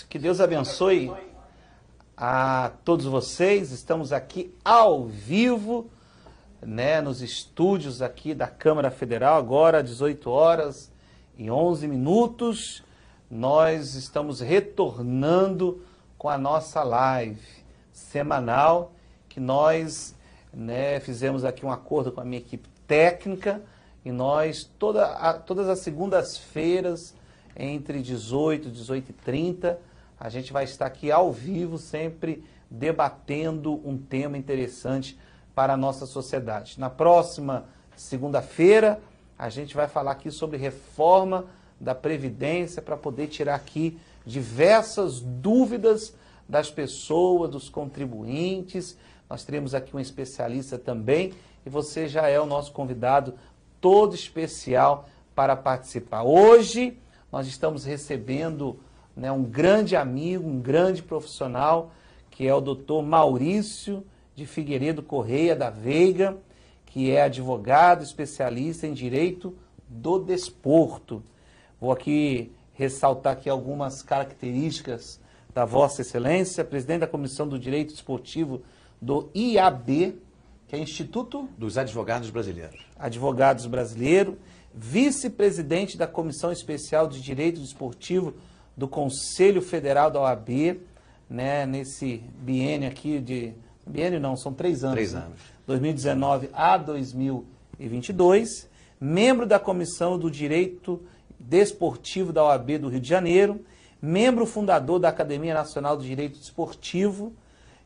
que Deus abençoe a todos vocês. Estamos aqui ao vivo, né, nos estúdios aqui da Câmara Federal, agora 18h11. Nós estamos retornando com a nossa live semanal, que nós, né, fizemos aqui um acordo com a minha equipe técnica, e nós, todas as segundas-feiras, entre 18 e 18h30, a gente vai estar aqui ao vivo, sempre debatendo um tema interessante para a nossa sociedade. Na próxima segunda-feira, a gente vai falar aqui sobre reforma da Previdência, para poder tirar aqui diversas dúvidas das pessoas, dos contribuintes. Nós teremos aqui um especialista também, e você já é o nosso convidado todo especial para participar. Hoje nós estamos recebendo, né, um grande amigo, um grande profissional, que é o Dr. Maurício de Figueiredo Correia da Veiga, que é advogado especialista em direito do desporto. Vou aqui ressaltar aqui algumas características da Vossa Excelência, presidente da Comissão do Direito Desportivo do IAB, que é Instituto dos Advogados Brasileiros. Advogados Brasileiro, vice-presidente da Comissão Especial de Direito Desportivo do Conselho Federal da OAB, né, nesse biênio aqui biênio não, são 3 anos. 3 anos. 2019 a 2022, membro da Comissão do Direito Desportivo da OAB do Rio de Janeiro, membro fundador da Academia Nacional do Direito Desportivo,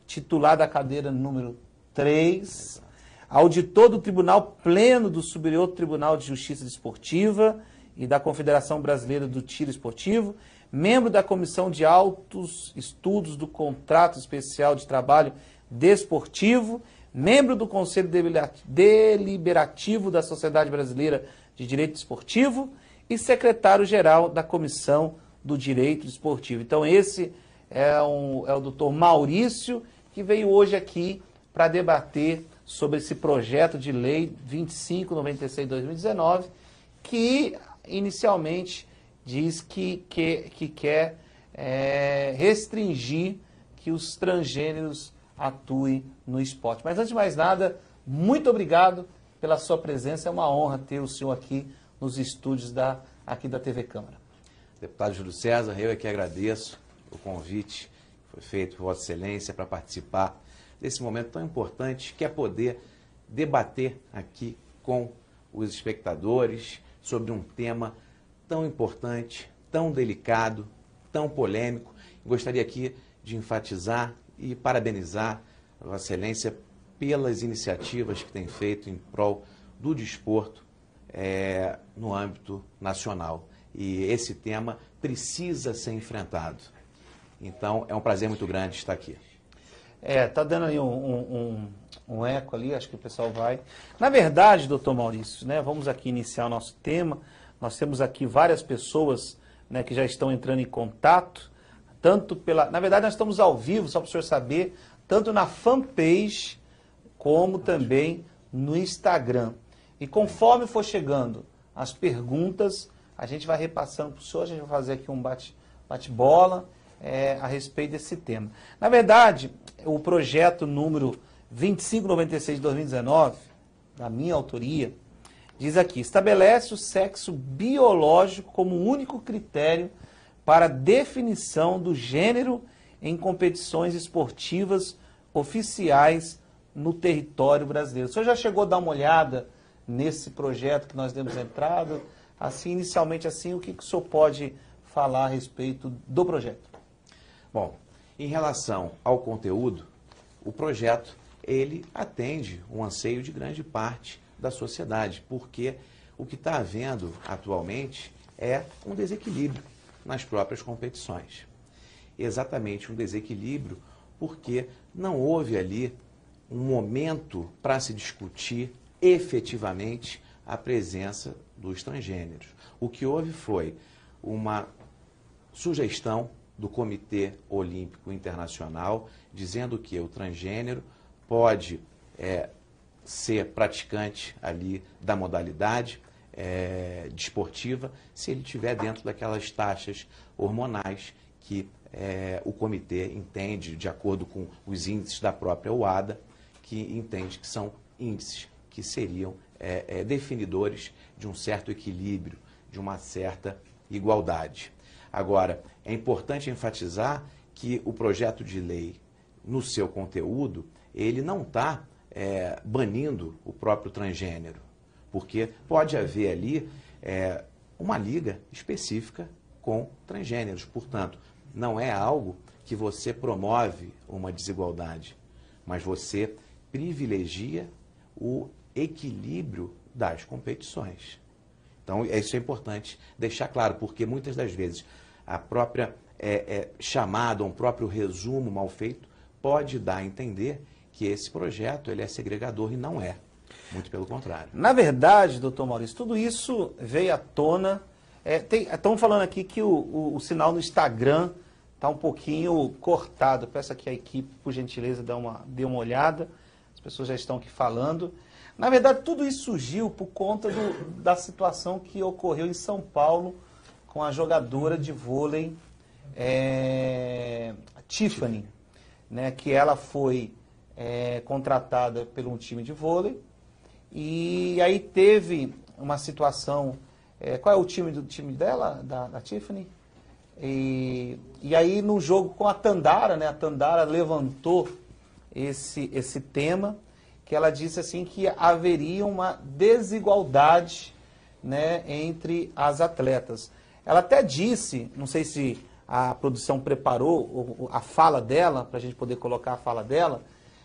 titular da cadeira número 3, auditor do Tribunal Pleno do Superior Tribunal de Justiça Desportiva e da Confederação Brasileira do Tiro Esportivo, membro da Comissão de Altos Estudos do Contrato Especial de Trabalho Desportivo, membro do Conselho Deliberativo da Sociedade Brasileira de Direito Desportivo e secretário-geral da Comissão do Direito Desportivo. Então esse é o doutor Maurício, que veio hoje aqui para debater sobre esse projeto de lei 2596/2019, que inicialmente diz que quer restringir que os transgêneros atuem no esporte. Mas antes de mais nada, muito obrigado pela sua presença. É uma honra ter o senhor aqui nos estúdios aqui da TV Câmara. Deputado Júlio César, eu é que agradeço o convite que foi feito por Vossa Excelência para participar desse momento tão importante, que é poder debater aqui com os espectadores sobre um tema tão importante, tão delicado, tão polêmico. Gostaria aqui de enfatizar e parabenizar a Vossa Excelência pelas iniciativas que tem feito em prol do desporto no âmbito nacional. E esse tema precisa ser enfrentado. Então, é um prazer muito grande estar aqui. Tá dando aí um eco ali, acho que o pessoal vai. Na verdade, doutor Maurício, né, vamos aqui iniciar o nosso tema. Nós temos aqui várias pessoas, né, que já estão entrando em contato, na verdade, nós estamos ao vivo, só para o senhor saber, tanto na fanpage como também no Instagram. E conforme for chegando as perguntas, a gente vai repassando para o senhor, a gente vai fazer aqui um bate-bola a respeito desse tema. Na verdade, o projeto número 2596/2019, da minha autoria, diz aqui: estabelece o sexo biológico como único critério para definição do gênero em competições esportivas oficiais no território brasileiro. O senhor já chegou a dar uma olhada nesse projeto que nós demos entrada? Assim, inicialmente, assim, o que o senhor pode falar a respeito do projeto? Bom, em relação ao conteúdo, o projeto, ele atende um anseio de grande parte da sociedade, porque o que está havendo atualmente é um desequilíbrio nas próprias competições. Exatamente um desequilíbrio porque não houve ali um momento para se discutir efetivamente a presença dos transgêneros. O que houve foi uma sugestão do Comitê Olímpico Internacional dizendo que o transgênero pode ser praticante ali da modalidade desportiva se ele estiver dentro daquelas taxas hormonais que o comitê entende, de acordo com os índices da própria OADA, que entende que são índices que seriam definidores de um certo equilíbrio, de uma certa igualdade. Agora, é importante enfatizar que o projeto de lei, no seu conteúdo, ele não está banindo o próprio transgênero, porque pode haver ali uma liga específica com transgêneros. Portanto, não é algo que você promove uma desigualdade, mas você privilegia o equilíbrio das competições. Então, isso é importante deixar claro, porque muitas das vezes a própria chamada, um próprio resumo mal feito, pode dar a entender que esse projeto ele é segregador e não é. Muito pelo contrário. Na verdade, doutor Maurício, tudo isso veio à tona. Estamos falando aqui que o sinal no Instagram está um pouquinho cortado. Peço aqui a equipe, por gentileza, dê uma olhada. As pessoas já estão aqui falando. Na verdade, tudo isso surgiu por conta da situação que ocorreu em São Paulo com a jogadora de vôlei Tiffany, né, que ela foi contratada por um time de vôlei e aí teve uma situação. Qual é o time dela, da Tiffany? E aí no jogo com a Tandara, né, a Tandara levantou esse tema, que ela disse assim que haveria uma desigualdade, né, entre as atletas. Ela até disse, não sei se a produção preparou a fala dela, para a gente poder colocar a fala dela,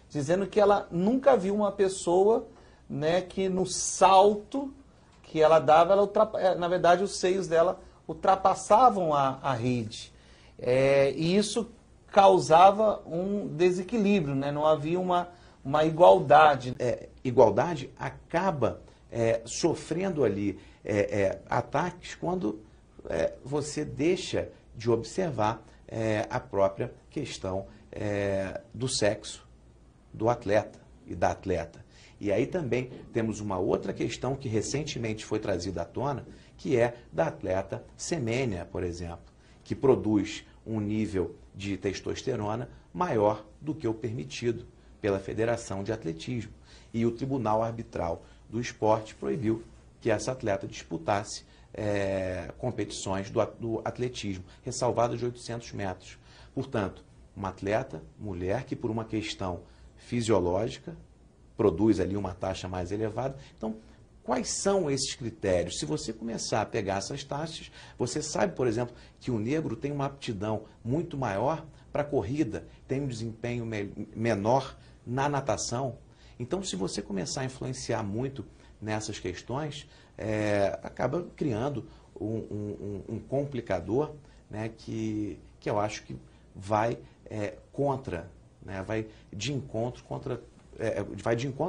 dizendo que ela nunca viu uma pessoa, né, que no salto que ela dava, na verdade os seios dela ultrapassavam a rede. E isso causava um desequilíbrio, né? Não havia uma igualdade. Igualdade acaba sofrendo ali ataques quando você deixa de observar a própria questão do sexo do atleta e da atleta. E aí também temos uma outra questão que recentemente foi trazida à tona, que é da atleta Semenya, por exemplo, que produz um nível de testosterona maior do que o permitido pela Federação de Atletismo. E o Tribunal Arbitral do Esporte proibiu que essa atleta disputasse competições do atletismo, ressalvado de 800 metros. Portanto, uma atleta, mulher, que por uma questão fisiológica produz ali uma taxa mais elevada. Então, quais são esses critérios? Se você começar a pegar essas taxas, você sabe, por exemplo, que o negro tem uma aptidão muito maior para a corrida, tem um desempenho menor na natação. Então, se você começar a influenciar muito nessas questões, acaba criando um complicador, né, que eu acho que vai contra, né, vai de encontro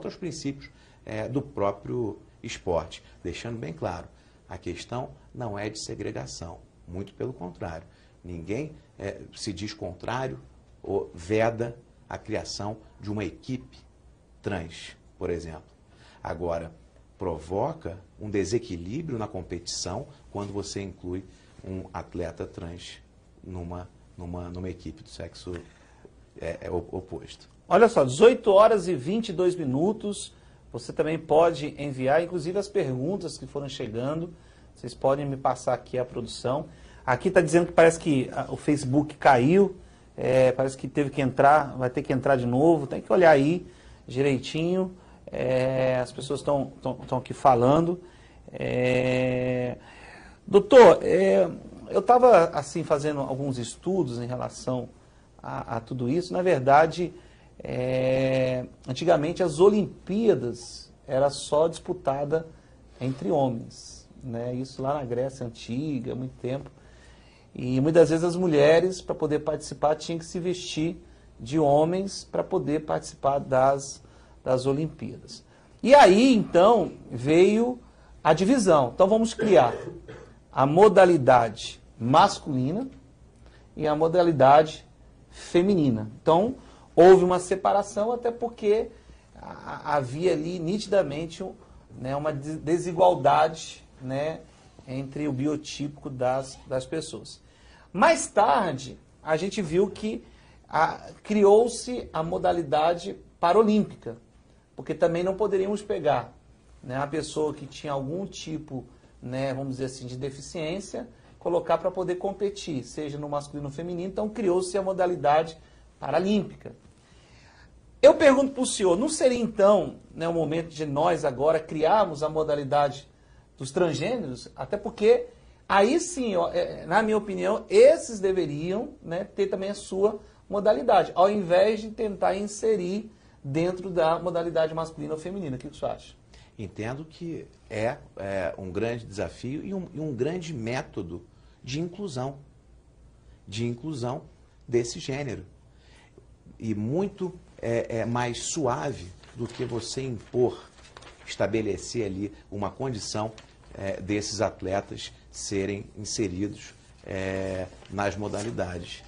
aos princípios do próprio esporte. Deixando bem claro, a questão não é de segregação, muito pelo contrário. Ninguém se diz contrário ou veda a criação de uma equipe trans, por exemplo. Agora, provoca um desequilíbrio na competição quando você inclui um atleta trans numa equipe do sexo oposto. Olha só, 18 horas e 22 minutos. Você também pode enviar, inclusive, as perguntas que foram chegando. Vocês podem me passar aqui a produção. Aqui está dizendo que parece que o Facebook caiu. Parece que teve que entrar, vai ter que entrar de novo. Tem que olhar aí direitinho. As pessoas estão aqui falando. Doutor, eu estava assim fazendo alguns estudos em relação a tudo isso. Na verdade, antigamente as Olimpíadas era só disputada entre homens, né? Isso lá na Grécia Antiga, há muito tempo. E muitas vezes as mulheres, para poder participar, tinham que se vestir de homens para poder participar das Olimpíadas. E aí, então, veio a divisão. Então, vamos criar a modalidade masculina e a modalidade feminina. Então, houve uma separação, até porque havia ali nitidamente, né, uma desigualdade, né, entre o biotípico das pessoas. Mais tarde, a gente viu que criou-se a modalidade paralímpica, porque também não poderíamos pegar, né, a pessoa que tinha algum tipo, né, vamos dizer assim, de deficiência, colocar para poder competir, seja no masculino ou no feminino. Então criou-se a modalidade paralímpica. Eu pergunto para o senhor, não seria então, né, o momento de nós agora criarmos a modalidade dos transgêneros? Até porque aí sim, ó, na minha opinião, esses deveriam, né, ter também a sua modalidade, ao invés de tentar inserir dentro da modalidade masculina ou feminina. O que você acha? Entendo que é um grande desafio e um grande método de inclusão desse gênero. E muito mais suave do que você impor, estabelecer ali uma condição desses atletas serem inseridos nas modalidades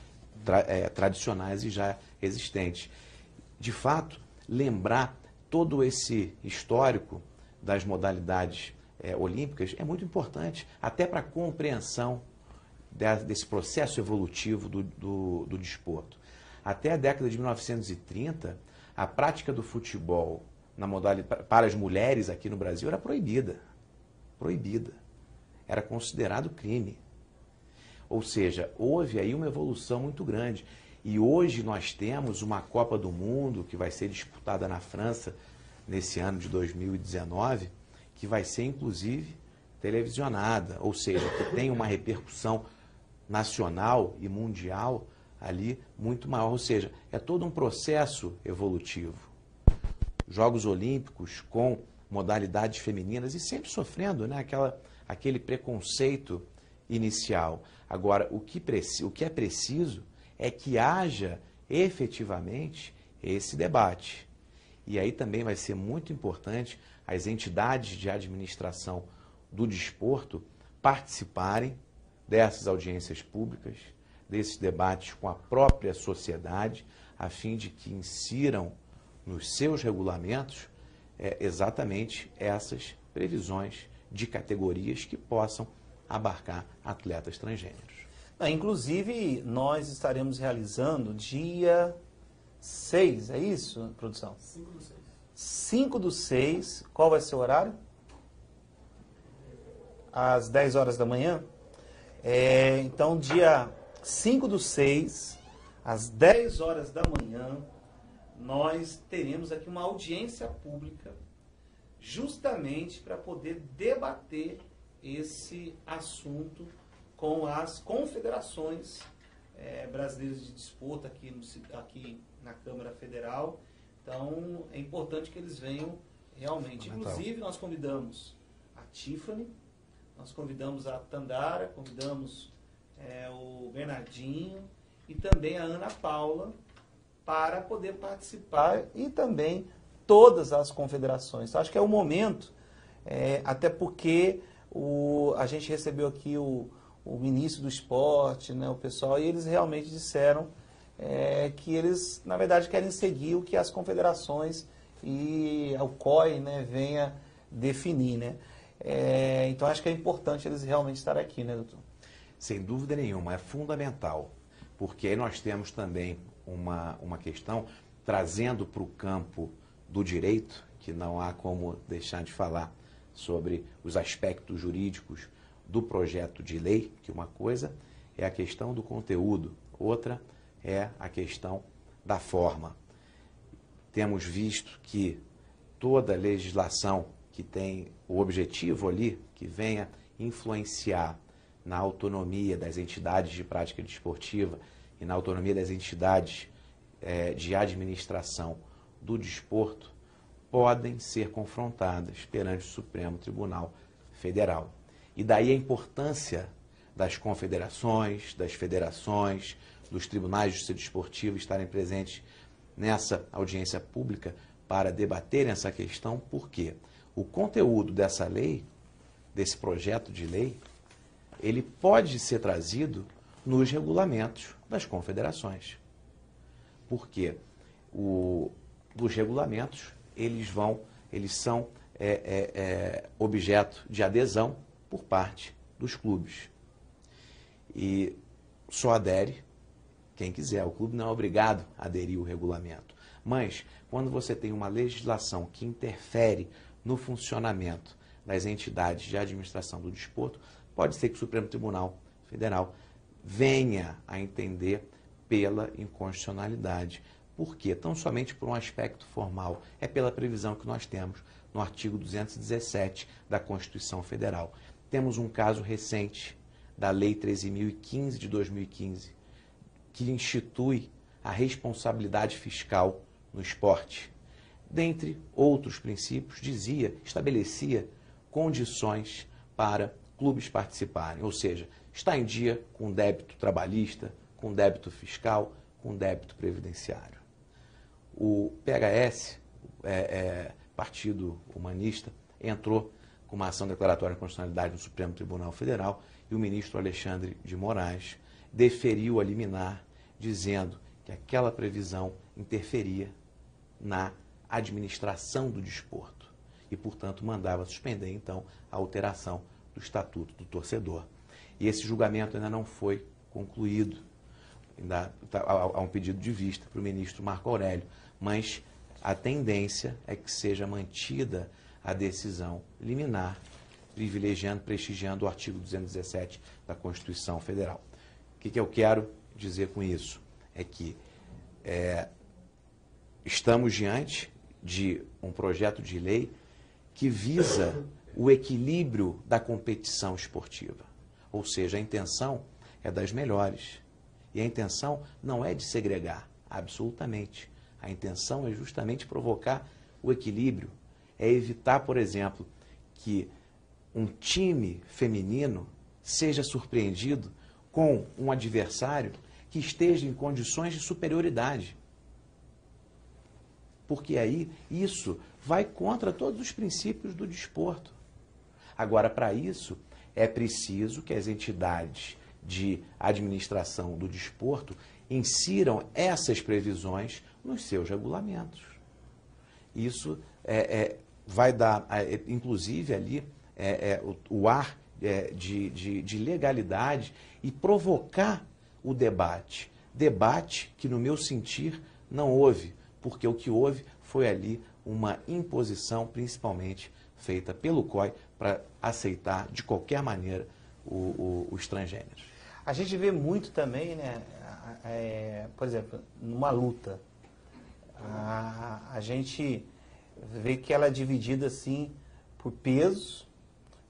tradicionais e já existentes. De fato, lembrar todo esse histórico das modalidades olímpicas é muito importante, até para a compreensão desse processo evolutivo do desporto. Até a década de 1930, a prática do futebol para as mulheres aqui no Brasil era proibida. Proibida. Era considerado crime. Ou seja, houve aí uma evolução muito grande. E hoje nós temos uma Copa do Mundo que vai ser disputada na França nesse ano de 2019, que vai ser inclusive televisionada, ou seja, que tem uma repercussão nacional e mundial ali muito maior. Ou seja, é todo um processo evolutivo. Jogos Olímpicos com modalidades femininas e sempre sofrendo, né, aquele preconceito inicial. Agora, o que é preciso é que haja efetivamente esse debate. E aí também vai ser muito importante as entidades de administração do desporto participarem dessas audiências públicas, desses debates com a própria sociedade, a fim de que insiram nos seus regulamentos exatamente essas previsões de categorias que possam abarcar atletas transgêneros. Inclusive, nós estaremos realizando dia 6, é isso, produção? 5/6. 5/6, qual vai ser o horário? Às 10 horas da manhã. Então, dia 5/6, às 10 horas da manhã, nós teremos aqui uma audiência pública justamente para poder debater esse assunto com as confederações brasileiras de desporto aqui na Câmara Federal. Então, é importante que eles venham realmente. Inclusive, nós convidamos a Tiffany, nós convidamos a Tandara, convidamos o Bernardinho e também a Ana Paula para poder participar, e também todas as confederações. Acho que é o momento, até porque a gente recebeu aqui o ministro do esporte, né, o pessoal, e eles realmente disseram que eles, na verdade, querem seguir o que as confederações e o COI, né, venha definir, né? Então, acho que é importante eles realmente estarem aqui, né, doutor? Sem dúvida nenhuma, é fundamental, porque aí nós temos também uma questão trazendo para o campo do direito, que não há como deixar de falar sobre os aspectos jurídicos do projeto de lei, que uma coisa é a questão do conteúdo, outra é a questão da forma. Temos visto que toda legislação que tem o objetivo ali, que venha influenciar na autonomia das entidades de prática desportiva e na autonomia das entidades de administração do desporto, podem ser confrontadas perante o Supremo Tribunal Federal. E daí a importância das confederações, das federações, dos tribunais de justiça desportiva estarem presentes nessa audiência pública para debaterem essa questão, porque o conteúdo dessa lei, desse projeto de lei, ele pode ser trazido nos regulamentos das confederações. Porque os regulamentos, eles são objeto de adesão por parte dos clubes. E só adere quem quiser. O clube não é obrigado a aderir ao regulamento. Mas, quando você tem uma legislação que interfere no funcionamento das entidades de administração do desporto, pode ser que o Supremo Tribunal Federal venha a entender pela inconstitucionalidade. Por quê? Tão somente por um aspecto formal. É pela previsão que nós temos no artigo 217 da Constituição Federal. Temos um caso recente da Lei 13.015 de 2015, que institui a responsabilidade fiscal no esporte. Dentre outros princípios, estabelecia condições para clubes participarem, ou seja, está em dia com débito trabalhista, com débito fiscal, com débito previdenciário. O PHS, Partido Humanista, entrou com uma ação declaratória de constitucionalidade no Supremo Tribunal Federal e o ministro Alexandre de Moraes deferiu a liminar, dizendo que aquela previsão interferia na administração do desporto e, portanto, mandava suspender, então, a alteração do Estatuto do Torcedor. E esse julgamento ainda não foi concluído. Ainda há um pedido de vista para o ministro Marco Aurélio, mas a tendência é que seja mantida a decisão liminar, privilegiando, prestigiando o artigo 217 da Constituição Federal. O que eu quero dizer com isso? É que estamos diante de um projeto de lei que visa o equilíbrio da competição esportiva. Ou seja, a intenção é das melhores. E a intenção não é de segregar, absolutamente. A intenção é justamente provocar o equilíbrio. É evitar, por exemplo, que um time feminino seja surpreendido com um adversário que esteja em condições de superioridade. Porque aí isso vai contra todos os princípios do desporto. Agora, para isso, é preciso que as entidades de administração do desporto insiram essas previsões nos seus regulamentos. Isso vai dar, inclusive, ali o ar de legalidade e provocar o debate. Debate que, no meu sentir, não houve, porque o que houve foi ali uma imposição, principalmente feita pelo COI, para aceitar de qualquer maneira os transgêneros. A gente vê muito também, né, por exemplo, numa luta, a gente vê que ela é dividida assim por pesos,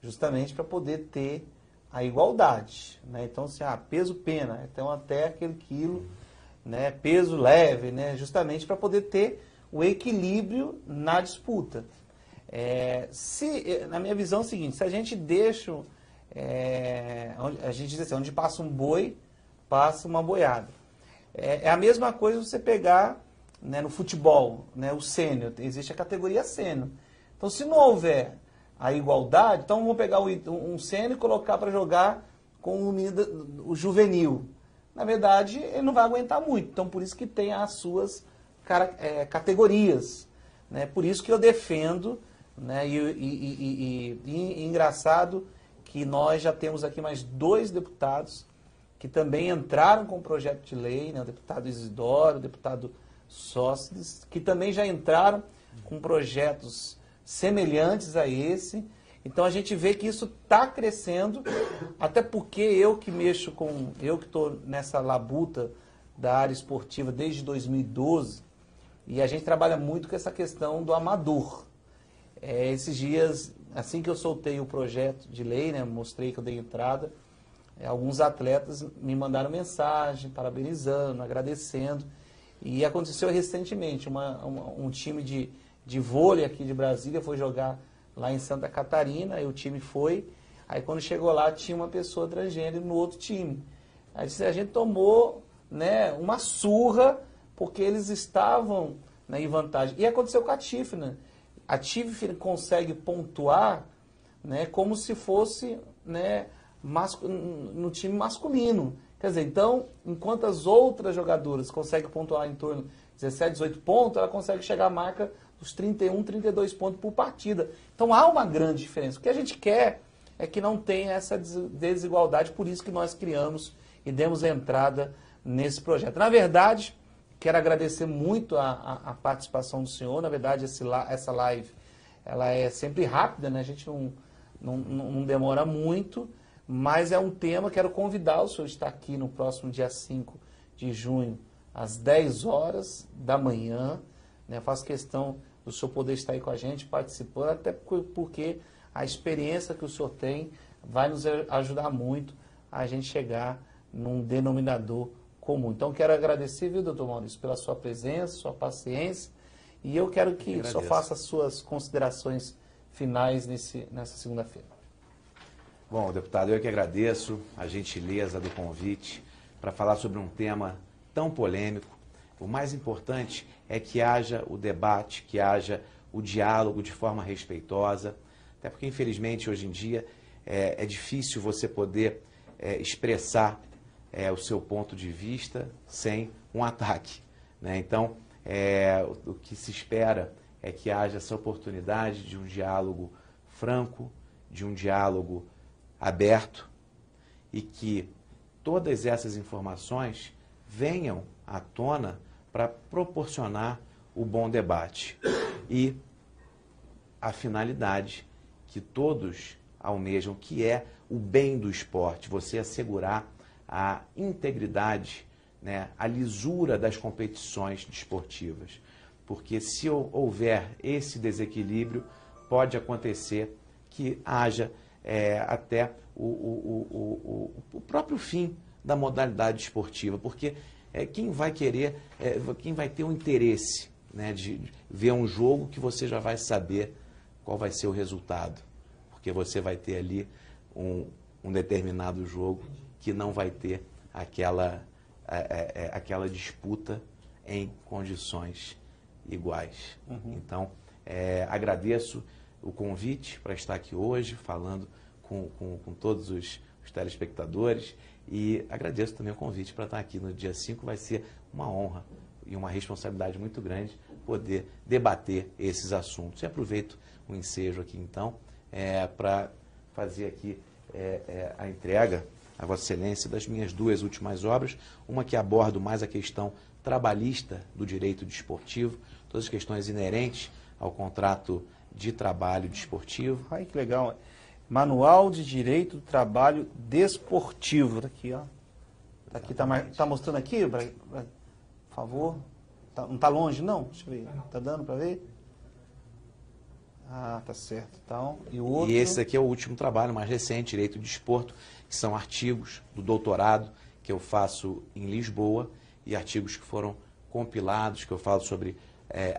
justamente para poder ter a igualdade, né? Então, assim, peso-pena, então até aquele quilo, né, peso leve, né, justamente para poder ter o equilíbrio na disputa. Na minha visão é o seguinte, se a gente deixa, a gente diz assim, onde passa um boi, passa uma boiada. É a mesma coisa você pegar, né, no futebol, né, o sênior, existe a categoria sênior. Então, se não houver a igualdade, então vamos pegar um sênior e colocar para jogar com o juvenil. Na verdade, ele não vai aguentar muito. Então, por isso que tem as suas categorias. Né? Por isso que eu defendo, né? E engraçado que nós já temos aqui mais 2 deputados que também entraram com o projeto de lei, né? O deputado Isidoro, o deputado Sócrates, que também já entraram com projetos semelhantes a esse. Então a gente vê que isso está crescendo, até porque eu que estou nessa labuta da área esportiva desde 2012, e a gente trabalha muito com essa questão do amador. Esses dias, assim que eu soltei o projeto de lei, né, mostrei que eu dei entrada, alguns atletas me mandaram mensagem, parabenizando, agradecendo. E aconteceu recentemente, um time de vôlei aqui de Brasília foi jogar lá em Santa Catarina, e o time foi, aí quando chegou lá tinha uma pessoa transgênero no outro time. Aí a gente tomou, né, uma surra, porque eles estavam, né, em vantagem. E aconteceu com a TIF, né? A TIF consegue pontuar, né, como se fosse, né, no time masculino. Quer dizer, então, enquanto as outras jogadoras conseguem pontuar em torno de 17, 18 pontos, ela consegue chegar à marca dos 31, 32 pontos por partida. Então há uma grande diferença. O que a gente quer é que não tenha essa desigualdade, por isso que nós criamos e demos entrada nesse projeto. Na verdade, quero agradecer muito a participação do senhor. Na verdade, essa live ela é sempre rápida, né? A gente não demora muito, mas é um tema. Quero convidar o senhor a estar aqui no próximo dia 5 de junho, às 10 horas da manhã. Né? Faço questão do senhor poder estar aí com a gente, participando, até porque a experiência que o senhor tem vai nos ajudar muito a gente chegar num denominador comum. Então, quero agradecer, viu, doutor Maurício, pela sua presença, sua paciência, e eu quero que o senhor faça as suas considerações finais nessa segunda-feira. Bom, deputado, eu que agradeço a gentileza do convite para falar sobre um tema tão polêmico. O mais importante é que haja o debate, que haja o diálogo de forma respeitosa, até porque, infelizmente, hoje em dia é difícil você poder expressar o seu ponto de vista sem um ataque, né? Então, o que se espera é que haja essa oportunidade de um diálogo franco, de um diálogo aberto, e que todas essas informações venham à tona para proporcionar o bom debate e a finalidade que todos almejam, que é o bem do esporte, você assegurar a integridade, né, a lisura das competições desportivas. Porque se houver esse desequilíbrio, pode acontecer que haja até o próprio fim da modalidade esportiva, porque quem vai querer, quem vai ter um interesse, né, de ver um jogo que você já vai saber qual vai ser o resultado, porque você vai ter ali um determinado jogo que não vai ter aquela disputa em condições iguais. Uhum. Então, agradeço o convite para estar aqui hoje, falando com todos os telespectadores, e agradeço também o convite para estar aqui no dia 5. Vai ser uma honra e uma responsabilidade muito grande poder debater esses assuntos. E aproveito o ensejo aqui, então, para fazer aqui a entrega a Vossa Excelência das minhas duas últimas obras, uma que aborda mais a questão trabalhista do direito desportivo, todas as questões inerentes ao contrato de trabalho desportivo. Ai, que legal. Manual de Direito do Trabalho Desportivo. Tá aqui, ó. Tá aqui, tá mostrando aqui, por favor. Não tá longe, não? Deixa eu ver. Tá dando para ver? Ah, tá certo. Então, e o outro... E esse aqui é o último trabalho mais recente, Direito do Desporto, que são artigos do doutorado que eu faço em Lisboa e artigos que foram compilados, que eu falo sobre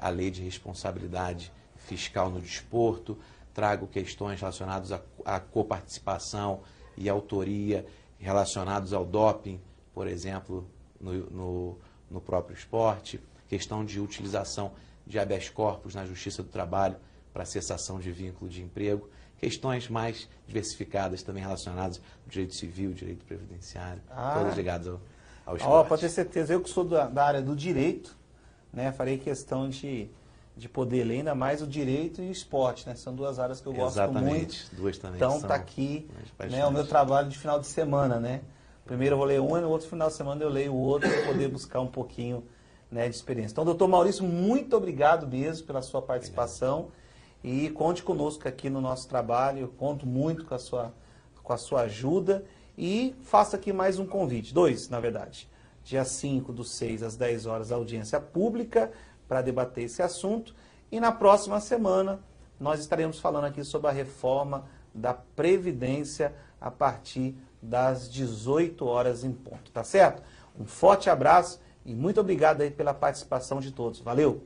a lei de responsabilidade fiscal no desporto, trago questões relacionadas à coparticipação e autoria relacionados ao doping, por exemplo, no próprio esporte, questão de utilização de habeas corpus na Justiça do Trabalho para cessação de vínculo de emprego, questões mais diversificadas também relacionadas ao direito civil, direito previdenciário, todas ligadas ao esporte. Pode ter certeza, eu que sou da área do direito, né, farei questão de poder ler ainda mais o direito e o esporte, né? São duas áreas que eu gosto muito. Exatamente, duas também. Então está aqui, né, o meu trabalho de final de semana, né? Primeiro eu vou ler um e no outro final de semana eu leio o outro para poder buscar um pouquinho, né, de experiência. Então, doutor Maurício, muito obrigado mesmo pela sua participação. E conte conosco aqui no nosso trabalho. Eu conto muito com a sua ajuda. E faço aqui mais um convite, dois, na verdade. Dia 5/6, às 10 horas, audiência pública para debater esse assunto. E na próxima semana nós estaremos falando aqui sobre a reforma da Previdência a partir das 18 horas em ponto, tá certo? Um forte abraço e muito obrigado aí pela participação de todos. Valeu!